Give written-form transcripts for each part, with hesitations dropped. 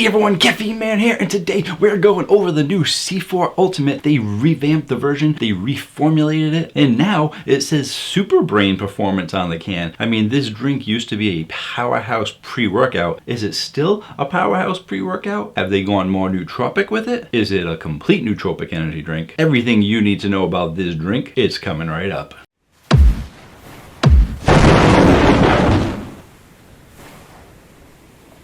everyone, Caffeine Man here, and today we're going over the new C4 Ultimate. They revamped the version, they reformulated it, and now it says Super Brain Performance on the can. I mean, this drink used to be a powerhouse pre-workout. Is it still a powerhouse pre-workout? Have they gone more nootropic with it? Is it a complete nootropic energy drink? Everything you need to know about this drink, it's coming right up.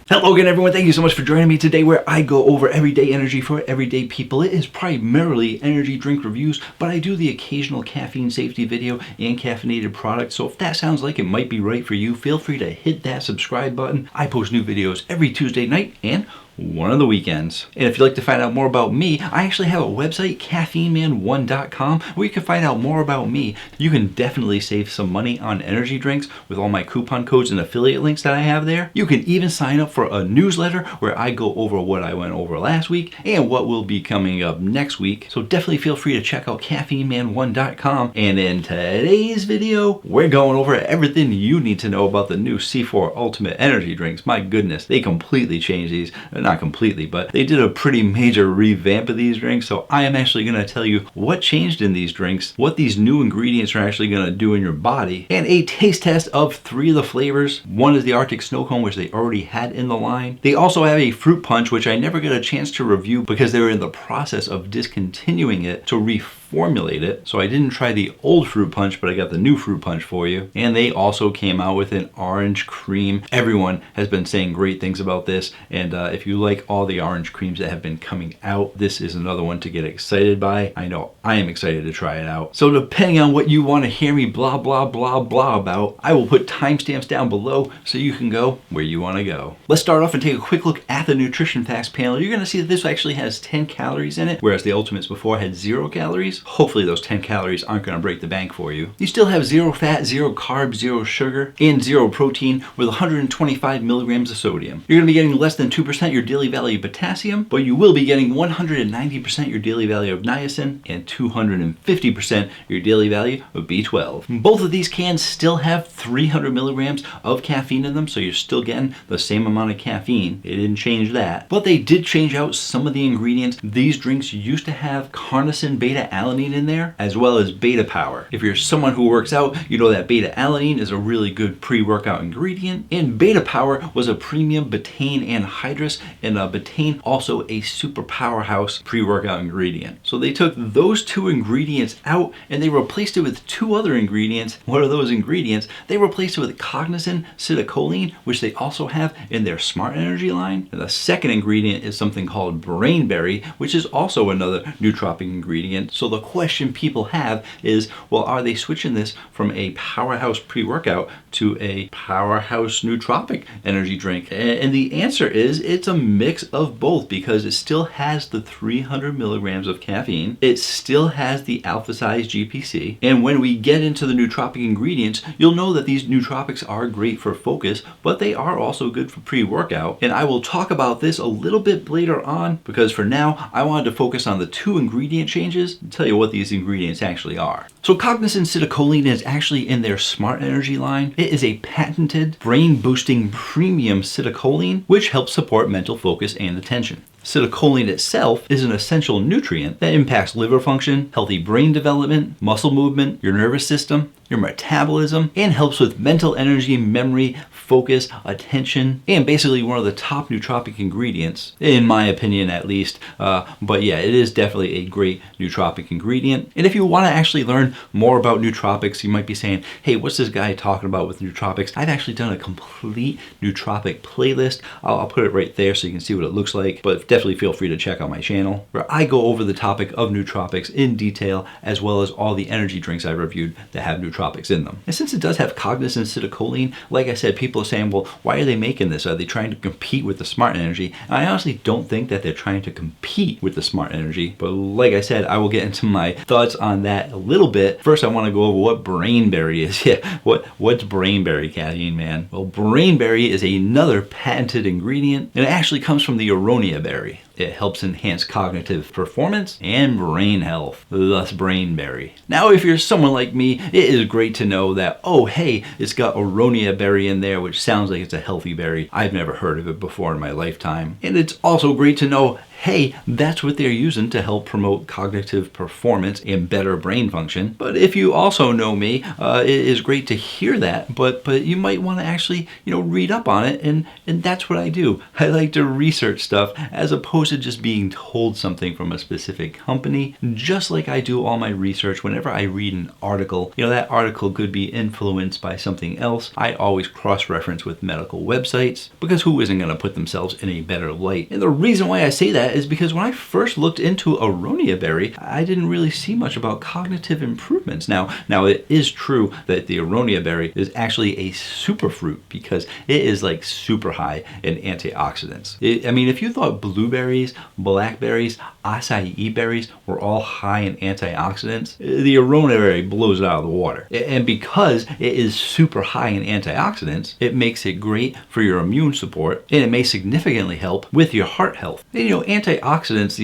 Hello again, everyone. Thank you so much for joining me today where I go over everyday energy for everyday people. It is primarily energy drink reviews, but I do the occasional caffeine safety video and caffeinated products. So if that sounds like it might be right for you, feel free to hit that subscribe button. I post new videos every Tuesday night and one of the weekends. And if you'd like to find out more about me, I actually have a website, caffeineman1.com, where you can find out more about me. You can definitely save some money on energy drinks with all my coupon codes and affiliate links that I have there. You can even sign up for a newsletter where I go over what I went over last week and what will be coming up next week. So definitely feel free to check out caffeineman1.com. And in today's video, we're going over everything you need to know about the new C4 Ultimate energy drinks. My goodness, they completely changed these. Not completely, but they did a pretty major revamp of these drinks. So I am actually going to tell you what changed in these drinks, what these new ingredients are actually going to do in your body, and a taste test of 3 of the flavors. One is the Arctic Snow Cone, which they already had in the line. They also have a fruit punch, which I never got a chance to review because they were in the process of discontinuing it to reformulate it. So I didn't try the old fruit punch, but I got the new fruit punch for you. And they also came out with an orange cream. Everyone has been saying great things about this, and if you like all the orange creams that have been coming out, this is another one to get excited by. I know I am excited to try it out. So depending on what you want to hear me blah blah blah blah about, I will put timestamps down below so you can go where you want to go. Let's start off and take a quick look at the nutrition facts panel. You're going to see that this actually has 10 calories in it, whereas the Ultimates before had 0 calories. Hopefully those 10 calories aren't going to break the bank for you. You still have 0 fat, 0 carbs, 0 sugar, and 0 protein with 125 milligrams of sodium. You're going to be getting less than 2% your daily value of potassium, but you will be getting 190% your daily value of niacin and 250% your daily value of B12. Both of these cans still have 300 milligrams of caffeine in them, so you're still getting the same amount of caffeine. They didn't change that, but they did change out some of the ingredients. These drinks used to have carnosine beta-alanine in there, as well as beta power. If you're someone who works out, you know that beta-alanine is a really good pre-workout ingredient, and beta power was a premium betaine anhydrous, and betaine also a super powerhouse pre-workout ingredient. So they took those 2 ingredients out and they replaced it with 2 other ingredients. What are those ingredients? They replaced it with cognizin citicoline, which they also have in their Smart Energy line. And the second ingredient is something called brainberry, which is also another nootropic ingredient. So the question people have is, well, are they switching this from a powerhouse pre-workout to a powerhouse nootropic energy drink? And the answer is it's a mix of both, because it still has the 300 milligrams of caffeine. It still has the alpha size GPC. And when we get into the nootropic ingredients, you'll know that these nootropics are great for focus, but they are also good for pre-workout. And I will talk about this a little bit later on, because for now, I wanted to focus on the 2 ingredient changes and tell you what these ingredients actually are. So cognizin citicoline is actually in their Smart Energy line. It is a patented brain boosting premium citicoline, which helps support mental focus and attention. Citicoline itself is an essential nutrient that impacts liver function, healthy brain development, muscle movement, your nervous system, your metabolism, and helps with mental energy, memory, focus, attention, and basically one of the top nootropic ingredients, in my opinion at least. But yeah, it is definitely a great nootropic ingredient. And if you want to actually learn more about nootropics, you might be saying, hey, what's this guy talking about with nootropics? I've actually done a complete nootropic playlist. I'll put it right there so you can see what it looks like, but definitely feel free to check out my channel where I go over the topic of nootropics in detail, as well as all the energy drinks I've reviewed that have nootropics in them. And since it does have cognizin citicoline, like I said, people are saying, well, why are they making this? Are they trying to compete with the Smart Energy? And I honestly don't think that they're trying to compete with the Smart Energy, but like I said, I will get into my thoughts on that a little bit. First, I want to go over what brainberry is. Yeah, what's brainberry, Caffeine Man? Well, brainberry is another patented ingredient, and it actually comes from the aronia berry. It helps enhance cognitive performance and brain health, thus Brainberry. Now, if you're someone like me, it is great to know that, oh hey, it's got aronia berry in there, which sounds like it's a healthy berry. I've never heard of it before in my lifetime. And it's also great to know, hey, that's what they're using to help promote cognitive performance and better brain function. But if you also know me, it is great to hear that, but you might want to actually, read up on it, and that's what I do. I like to research stuff as opposed to just being told something from a specific company, just like I do all my research whenever I read an article. That article could be influenced by something else. I always cross-reference with medical websites, because who isn't going to put themselves in a better light? And the reason why I say that is because when I first looked into aronia berry, I didn't really see much about cognitive improvements. Now it is true that the aronia berry is actually a superfruit because it is like super high in antioxidants. If you thought blueberries, blackberries, acai berries were all high in antioxidants, the aronia berry blows it out of the water. And because it is super high in antioxidants, it makes it great for your immune support, and it may significantly help with your heart health. And, antioxidants,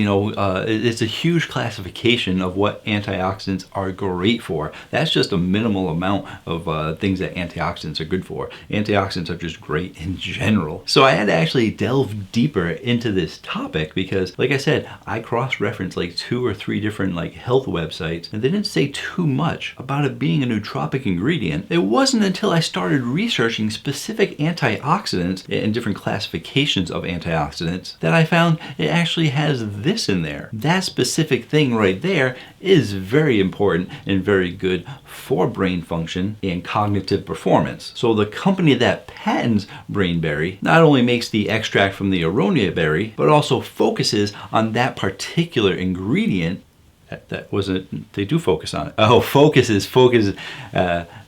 it's a huge classification of what antioxidants are great for. That's just a minimal amount of things that antioxidants are good for. Antioxidants are just great in general. So I had to actually delve deeper into this topic because, like I said, I cross-referenced like 2 or 3 different health websites, and they didn't say too much about it being a nootropic ingredient. It wasn't until I started researching specific antioxidants and different classifications of antioxidants that I found it actually has this in there. That specific thing right there is very important and very good for brain function and cognitive performance. So the company that patents Brainberry not only makes the extract from the aronia berry, but also focuses on that particular ingredient. That wasn't, they do focus on it. Oh, focus.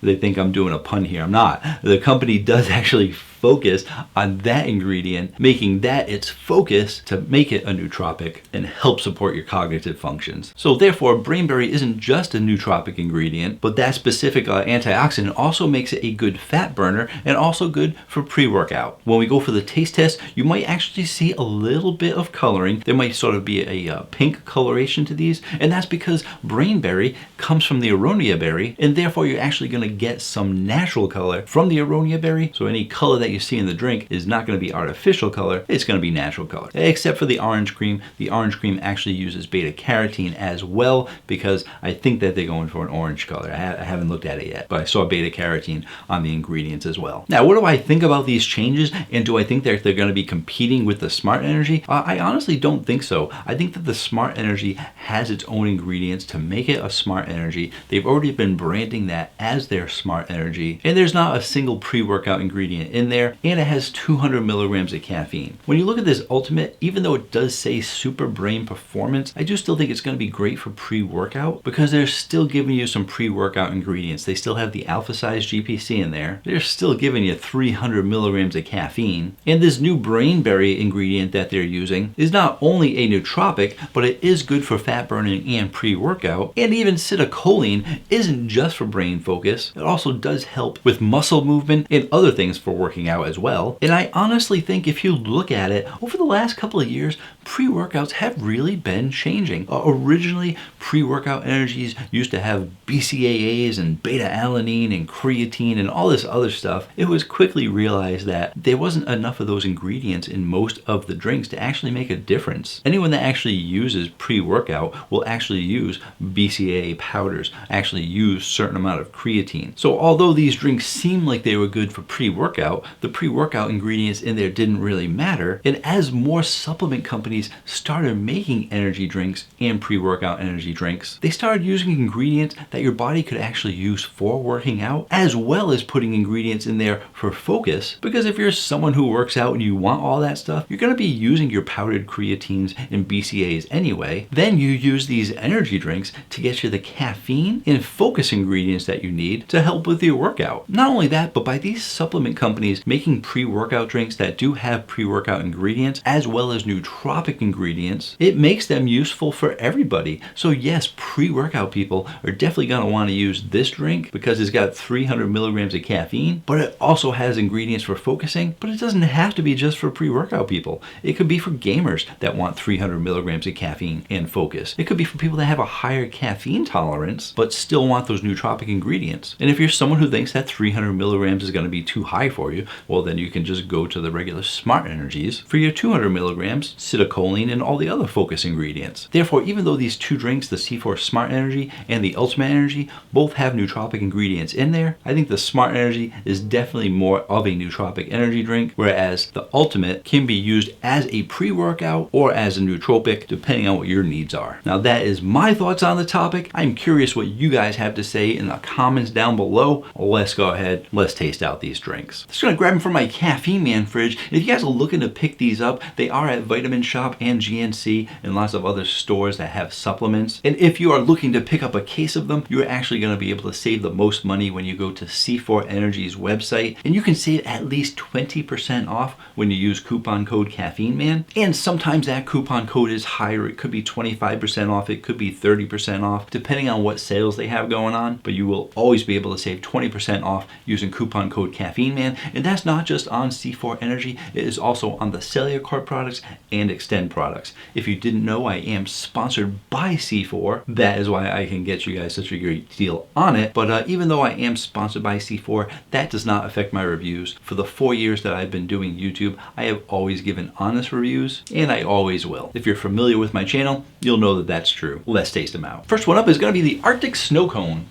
They think I'm doing a pun here. I'm not. The company does actually focus on that ingredient, making that its focus to make it a nootropic and help support your cognitive functions. So therefore, Brainberry isn't just a nootropic ingredient, but that specific antioxidant also makes it a good fat burner and also good for pre-workout. When we go for the taste test, you might actually see a little bit of coloring. There might sort of be a pink coloration to these, and that's because Brainberry comes from the aronia berry, and therefore you're actually going to get some natural color from the aronia berry. So any color that you see in the drink is not going to be artificial color, it's going to be natural color. Except for the orange cream. The orange cream actually uses beta carotene as well, because I think that they're going for an orange color. I haven't looked at it yet, but I saw beta carotene on the ingredients as well. Now, what do I think about these changes, and do I think that they're going to be competing with the Smart Energy? I honestly don't think so. I think that the Smart Energy has its own ingredients to make it a Smart Energy. They've already been branding that as their Smart Energy, and there's not a single pre-workout ingredient in there, and it has 200 milligrams of caffeine. When you look at this Ultimate, even though it does say super brain performance, I do still think it's going to be great for pre-workout, because they're still giving you some pre-workout ingredients. They still have the alpha size GPC in there. They're still giving you 300 milligrams of caffeine, and this new Brainberry ingredient that they're using is not only a nootropic, but it is good for fat burning and pre-workout. And even citicoline isn't just for brain focus. It also does help with muscle movement and other things for working out as well. And I honestly think if you look at it, over the last couple of years, pre-workouts have really been changing. Originally, pre-workout energies used to have BCAAs and beta-alanine and creatine and all this other stuff. It was quickly realized that there wasn't enough of those ingredients in most of the drinks to actually make a difference. Anyone that actually uses pre-workout will actually use BCAA powders, actually use certain amount of creatine. So although these drinks seem like they were good for pre-workout, the pre-workout ingredients in there didn't really matter. And as more supplement companies started making energy drinks and pre-workout energy drinks, they started using ingredients that your body could actually use for working out, as well as putting ingredients in there for focus. Because if you're someone who works out and you want all that stuff, you're going to be using your powdered creatines and BCAAs anyway. Then you use these energy drinks to get you the caffeine and focus ingredients that you need to help with your workout. Not only that, but by these supplement companies making pre-workout drinks that do have pre-workout ingredients as well as nootropic ingredients, it makes them useful for everybody. So yes, pre-workout people are definitely going to want to use this drink because it's got 300 milligrams of caffeine, but it also has ingredients for focusing. But it doesn't have to be just for pre-workout people. It could be for gamers that want 300 milligrams of caffeine and focus. It could be for people that have a higher caffeine tolerance but still want those nootropic ingredients. And if you're someone who thinks that 300 milligrams is going to be too high for you, well, then you can just go to the regular Smart Energies for your 200 milligrams, citicoline, and all the other focus ingredients. Therefore, even though these two drinks, the C4 Smart Energy and the Ultimate Energy, both have nootropic ingredients in there, I think the Smart Energy is definitely more of a nootropic energy drink, whereas the Ultimate can be used as a pre-workout or as a nootropic, depending on what your needs are. Now, that is my thoughts on the topic. I'm curious what you guys have to say in the comments down below. Let's go ahead, let's taste out these drinks. Just gonna grab them from my Caffeine Man fridge. If you guys are looking to pick these up, they are at Vitamin Shop and GNC and lots of other stores that have supplements. And if you are looking to pick up a case of them, you're actually gonna be able to save the most money when you go to C4 Energy's website. And you can save at least 20% off when you use coupon code Caffeine Man. And sometimes that coupon code is higher. It could be 25% off, it could be 30% off, depending on what sales they have going on. But you will always be able to save 20% off using coupon code Caffeine Man. And that's not just on C4 Energy, it is also on the Cellular Card products and Extend products. If you didn't know, I am sponsored by C4. That is why I can get you guys such a great deal on it. But even though I am sponsored by C4, that does not affect my reviews. For the 4 years that I've been doing YouTube, I have always given honest reviews, and I always will. If you're familiar with my channel, you'll know that that's true. Let's taste them out. First one up is going to be the Arctic Snow Cone.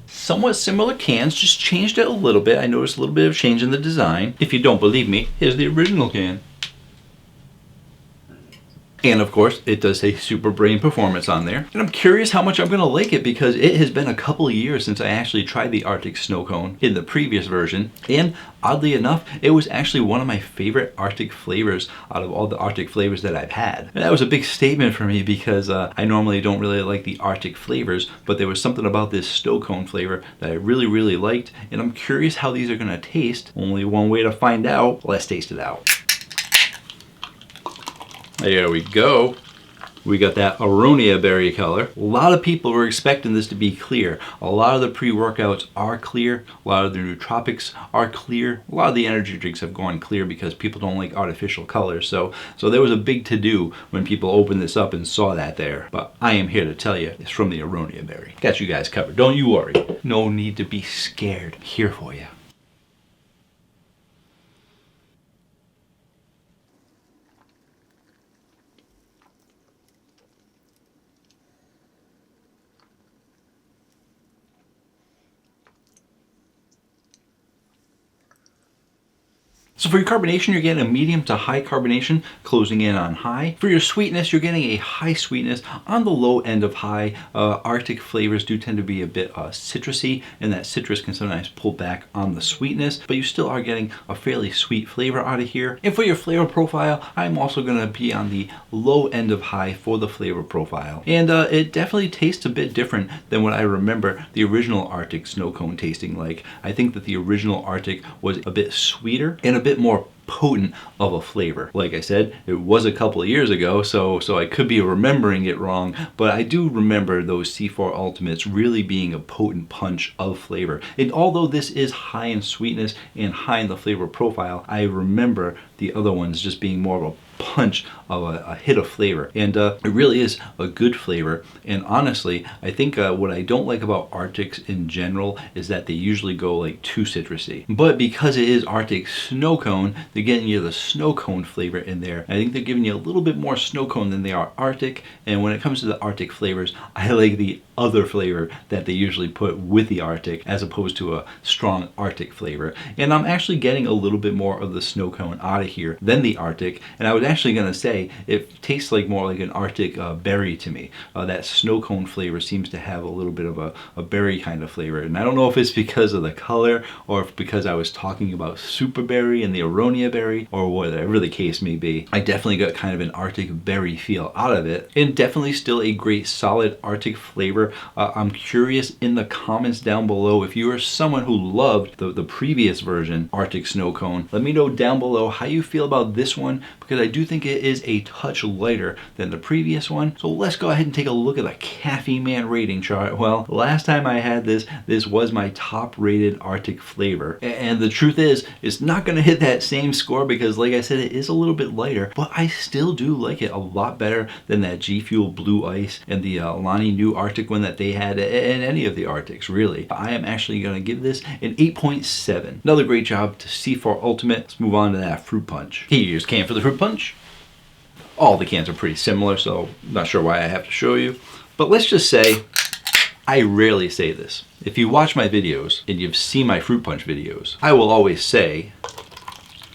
Somewhat similar cans, just changed it a little bit. I noticed a little bit of change in the design. If you don't believe me, here's the original can. And of course, it does say Super Brain Performance on there. And I'm curious how much I'm gonna like it because it has been a couple of years since I actually tried the Arctic Snow Cone in the previous version. And oddly enough, it was actually one of my favorite Arctic flavors out of all the Arctic flavors that I've had. And that was a big statement for me because I normally don't really like the Arctic flavors, but there was something about this snow cone flavor that I really, really liked. And I'm curious how these are gonna taste. Only one way to find out. Let's taste it out. There we go. We got that aronia berry color. A lot of people were expecting this to be clear. A lot of the pre-workouts are clear. A lot of the nootropics are clear. A lot of the energy drinks have gone clear because people don't like artificial colors. So there was a big to-do when people opened this up and saw that there. But I am here to tell you, it's from the aronia berry. Got you guys covered. Don't you worry. No need to be scared. I'm here for you. So for your carbonation, you're getting a medium to high carbonation, closing in on high. For your sweetness, you're getting a high sweetness on the low end of high. Arctic flavors do tend to be a bit citrusy, and that citrus can sometimes pull back on the sweetness, but you still are getting a fairly sweet flavor out of here. And for your flavor profile, I'm also going to be on the low end of high for the flavor profile. And it definitely tastes a bit different than what I remember the original Arctic Snow Cone tasting like. I think that the original Arctic was a bit sweeter and a bit more potent of a flavor. Like I said, it was a couple of years ago, so I could be remembering it wrong, but I do remember those C4 Ultimates really being a potent punch of flavor. And although this is high in sweetness and high in the flavor profile, I remember the other ones just being more of a punch of a hit of flavor. And it really is a good flavor. And honestly, I think what I don't like about Arctics in general is that they usually go like too citrusy. But because it is Arctic Snow Cone, they're getting you the snow cone flavor in there. I think they're giving you a little bit more snow cone than they are Arctic. And when it comes to the Arctic flavors, I like the other flavor that they usually put with the Arctic as opposed to a strong Arctic flavor. And I'm actually getting a little bit more of the snow cone out of here than the Arctic. And I was actually gonna say it tastes like more like an Arctic berry to me. That snow cone flavor seems to have a little bit of a berry kind of flavor, and I don't know if it's because of the color or if because I was talking about super berry and the aronia berry or whatever the case may be. I definitely got kind of an Arctic berry feel out of it, and definitely still a great solid Arctic flavor. I'm curious in the comments down below if you are someone who loved the previous version Arctic snow cone. Let me know down below how you feel about this one, because I do think it is a touch lighter than the previous one. So let's go ahead and take a look at the Caffeine Man rating chart. Well, last time I had this was my top rated Arctic flavor, and the truth is it's not going to hit that same score because, like I said, it is a little bit lighter, but I still do like it a lot better than that G Fuel Blue Ice and the Lonnie New Arctic one that they had, and any of the Arctics really. I am actually going to give this an 8.7. Another great job to C4 Ultimate. Let's move on to that fruit punch. Here's can for the fruit punch. All the cans are pretty similar, so I'm not sure why I have to show you. But let's just say, I rarely say this. If you watch my videos and you've seen my fruit punch videos, I will always say,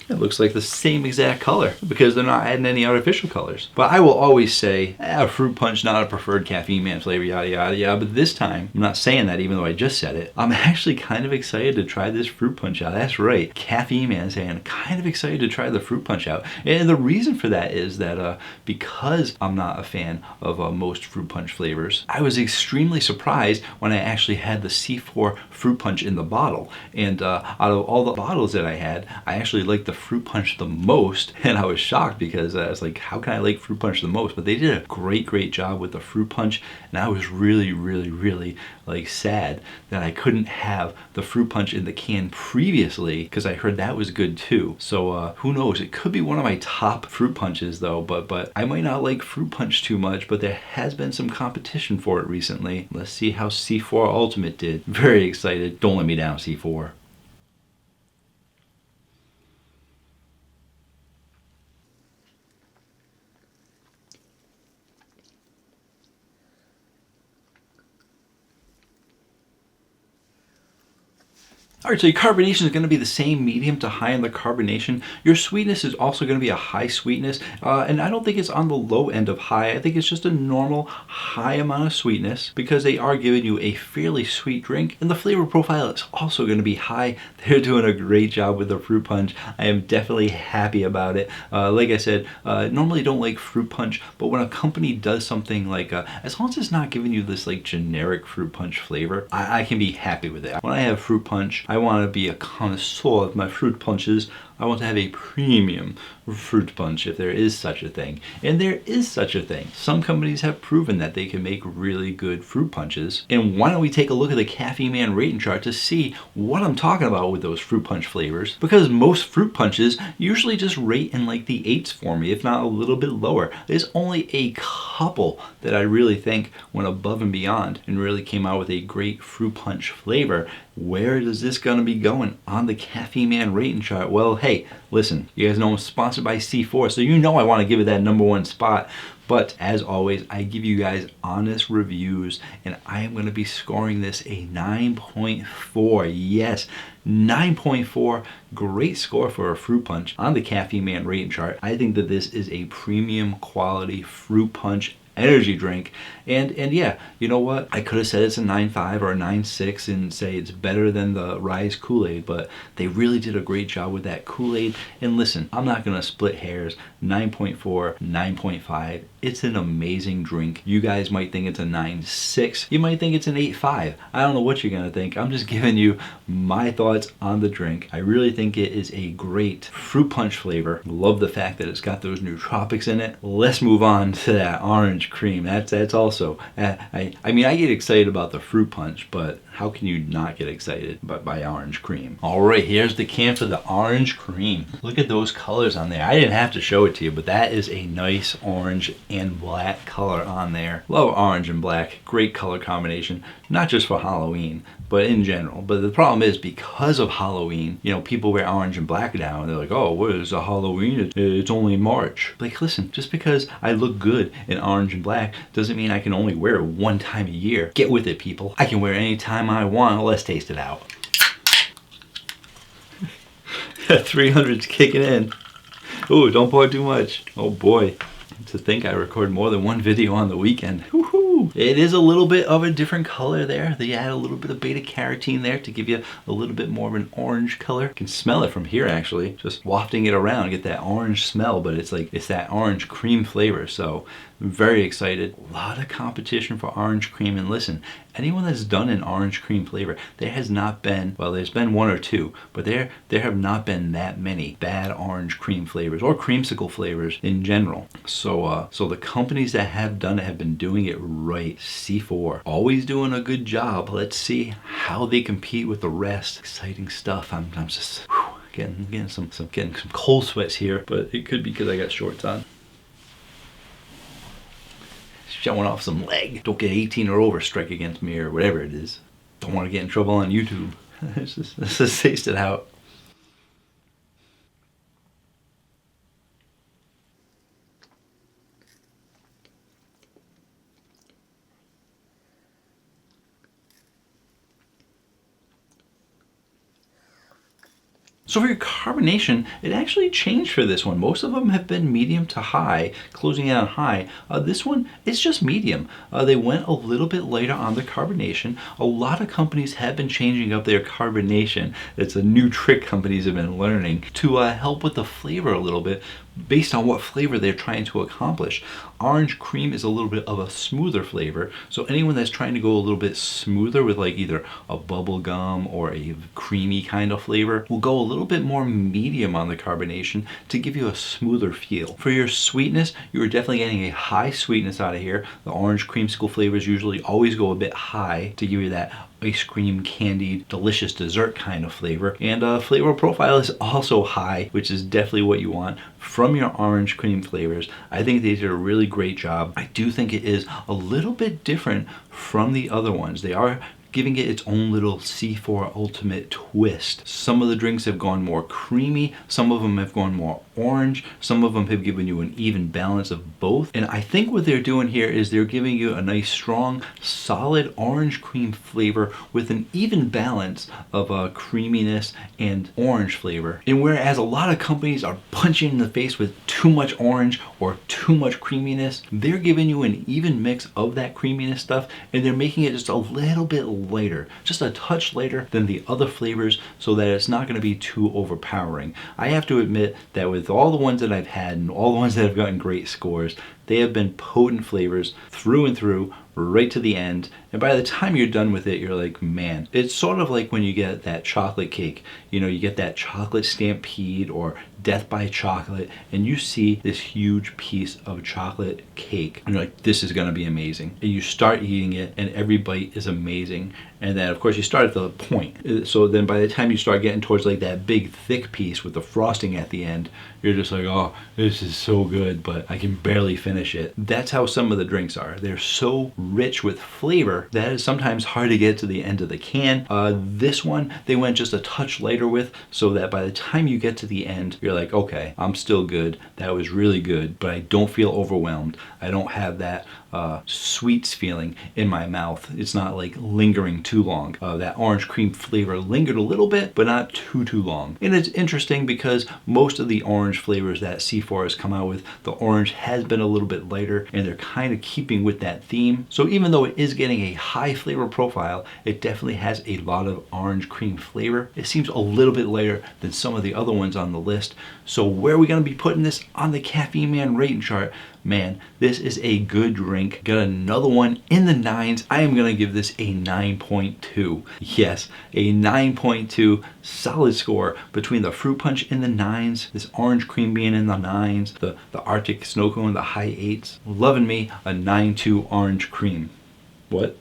it looks like the same exact color because they're not adding any artificial colors. But I will always say, fruit punch not a preferred Caffeine Man flavor, yada yada yada. But this time, I'm not saying that even though I just said it. I'm actually kind of excited to try this fruit punch out. That's right, Caffeine Man saying kind of excited to try the fruit punch out. And the reason for that is that because I'm not a fan of most fruit punch flavors, I was extremely surprised when I actually had the C4 fruit punch in the bottle. And out of all the bottles that I had, I actually liked the fruit punch the most, and I was shocked because I was like, how can I like fruit punch the most? But they did a great job with the fruit punch, and I was really like sad that I couldn't have the fruit punch in the can previously, because I heard that was good too. So who knows, it could be one of my top fruit punches though, but I might not like fruit punch too much, but there has been some competition for it recently. Let's see how C4 Ultimate did. Very excited. Don't let me down, C4. Alright, so your carbonation is going to be the same, medium to high in the carbonation. Your sweetness is also going to be a high sweetness, and I don't think it's on the low end of high. I think it's just a normal high amount of sweetness because they are giving you a fairly sweet drink, and the flavor profile is also going to be high. They're doing a great job with the fruit punch. I am definitely happy about it. Like I said, normally don't like fruit punch, but when a company does something like, as long as it's not giving you this like generic fruit punch flavor, I can be happy with it. When I have fruit punch, I want to be a connoisseur of my fruit punches. I want to have a premium fruit punch, if there is such a thing. And there is such a thing. Some companies have proven that they can make really good fruit punches. And why don't we take a look at the Caffeine Man rating chart to see what I'm talking about with those fruit punch flavors? Because most fruit punches usually just rate in like the 8s for me, if not a little bit lower. There's only a couple that I really think went above and beyond and really came out with a great fruit punch flavor. Where is this gonna be going on the Caffeine Man rating chart? Well, hey, listen, you guys know I'm sponsored by C4, so you know I want to give it that #1 spot. But as always, I give you guys honest reviews, and I am going to be scoring this a 9.4. Yes, 9.4. Great score for a fruit punch on the Caffeine Man rating chart. I think that this is a premium quality fruit punch energy drink, and yeah, you know what, I could have said it's a 9.5 or a 9.6 and say it's better than the Rise Kool-Aid, but they really did a great job with that Kool-Aid. And listen, I'm not gonna split hairs. 9.4, 9.5, it's an amazing drink. You guys might think it's a 9.6, you might think it's an 8.5. I don't know what you're gonna think. I'm just giving you my thoughts on the drink. I really think it is a great fruit punch flavor. Love the fact that it's got those nootropics in it. Let's move on to that orange cream. That's also, I mean, I get excited about the fruit punch, but how can you not get excited by orange cream? All right, here's the can for the orange cream. Look at those colors on there. I didn't have to show it to you, but that is a nice orange and black color on there. Love orange and black, great color combination, not just for Halloween, but in general. But the problem is, because of Halloween, you know, people wear orange and black now, and they're like, oh, what is a Halloween? It's only March. Like, listen, just because I look good in orange and black doesn't mean I can only wear it one time a year. Get with it, people. I can wear it anytime I want. Let's taste it out. 300's kicking in. Oh, don't pour too much. Oh boy. To think I record more than one video on the weekend. Woohoo! It is a little bit of a different color there. They add a little bit of beta carotene there to give you a little bit more of an orange color. You can smell it from here actually. Just wafting it around, get that orange smell, but it's that orange cream flavor. So I'm very excited. A lot of competition for orange cream, and listen, anyone that's done an orange cream flavor, there has not been, well, there's been one or two, but there have not been that many bad orange cream flavors or creamsicle flavors in general. So the companies that have done it have been doing it right. C4 always doing a good job. Let's see how they compete with the rest. Exciting stuff. I'm just getting some cold sweats here, but it could be because I got shorts on. Showing off some leg. Don't get 18 or over strike against me or whatever it is. Don't want to get in trouble on YouTube. Let's just taste it out. So for your carbonation, it actually changed for this one. Most of them have been medium to high, closing out high. This one, it's just medium. They went a little bit lighter on the carbonation. A lot of companies have been changing up their carbonation. It's a new trick companies have been learning to help with the flavor a little bit based on what flavor they're trying to accomplish. Orange cream is a little bit of a smoother flavor, so anyone that's trying to go a little bit smoother with like either a bubble gum or a creamy kind of flavor will go a little bit more medium on the carbonation to give you a smoother feel. For your sweetness, you are definitely getting a high sweetness out of here. The orange creamsicle flavors usually always go a bit high to give you that ice cream, candied, delicious dessert kind of flavor. And flavor profile is also high, which is definitely what you want from your orange cream flavors. I think they did a really great job. I do think it is a little bit different from the other ones. They are giving it its own little C4 ultimate twist. Some of the drinks have gone more creamy, some of them have gone more orange, some of them have given you an even balance of both. And I think what they're doing here is they're giving you a nice strong solid orange cream flavor with an even balance of creaminess and orange flavor. And whereas a lot of companies are punching in the face with too much orange or too much creaminess, they're giving you an even mix of that creaminess stuff, and they're making it just a little bit lighter, just a touch lighter than the other flavors, so that it's not going to be too overpowering. I have to admit that with all the ones that I've had and all the ones that have gotten great scores, they have been potent flavors through and through, right to the end. And by the time you're done with it, you're like, man, it's sort of like when you get that chocolate cake. You know, you get that chocolate stampede or death by chocolate, and you see this huge piece of chocolate cake, and you're like, this is gonna be amazing. And you start eating it, and every bite is amazing. And then, of course, you start at the point. So then by the time you start getting towards like that big thick piece with the frosting at the end, you're just like, oh, this is so good, but I can barely finish it. That's how some of the drinks are. They're so rich with flavor that it's sometimes hard to get to the end of the can. This one, they went just a touch lighter with, so that by the time you get to the end, you're like, okay, I'm still good. That was really good, but I don't feel overwhelmed. I don't have that sweets feeling in my mouth. It's not like lingering too long. That orange cream flavor lingered a little bit, but not too long. And it's interesting because most of the orange flavors that C4 has come out with, the orange has been a little bit lighter, and they're kind of keeping with that theme. So even though it is getting a high flavor profile, it definitely has a lot of orange cream flavor. It seems a little bit lighter than some of the other ones on the list. So where are we going to be putting this on the Caffeine Man rating chart? Man, this is a good drink. Got another one in the 9s. I am going to give this a 9.2. Yes, a 9.2, solid score between the fruit punch in the 9s, this orange cream being in the 9s, the Arctic snow cone in the high 8s. Loving me a 9.2 orange cream. What?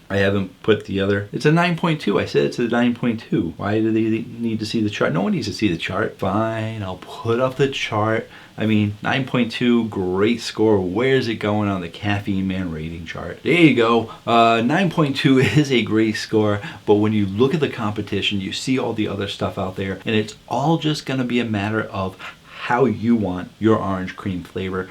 I haven't put the other. It's a 9.2. I said it's a 9.2. Why do they need to see the chart? No one needs to see the chart. Fine, I'll put up the chart. I mean, 9.2, great score. Where's it going on the Caffeine Man rating chart? There you go. 9.2 is a great score, but when you look at the competition, you see all the other stuff out there, and it's all just gonna be a matter of how you want your orange cream flavor.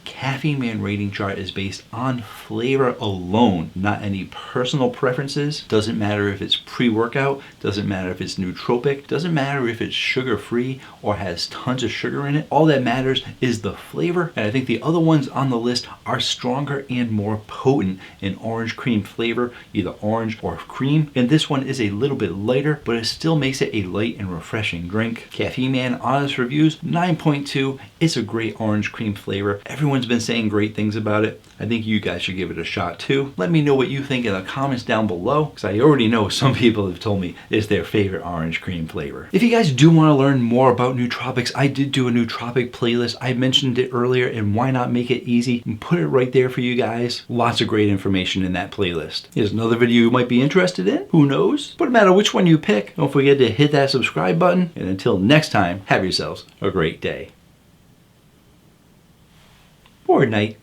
Caffeine Man rating chart is based on flavor alone, not any personal preferences. Doesn't matter if it's pre-workout, doesn't matter if it's nootropic, doesn't matter if it's sugar-free or has tons of sugar in it. All that matters is the flavor, and I think the other ones on the list are stronger and more potent in orange cream flavor, either orange or cream. And this one is a little bit lighter, but it still makes it a light and refreshing drink. Caffeine Man honest reviews, 9.2. It's a great orange cream flavor. Everyone's been saying great things about it. I think you guys should give it a shot too. Let me know what you think in the comments down below, because I already know some people have told me it's their favorite orange cream flavor. If you guys do want to learn more about nootropics, I did do a nootropic playlist. I mentioned it earlier, and why not make it easy and put it right there for you guys. Lots of great information in that playlist. Here's another video you might be interested in. Who knows? But no matter which one you pick, don't forget to hit that subscribe button. And until next time, have yourselves a great day. Or night.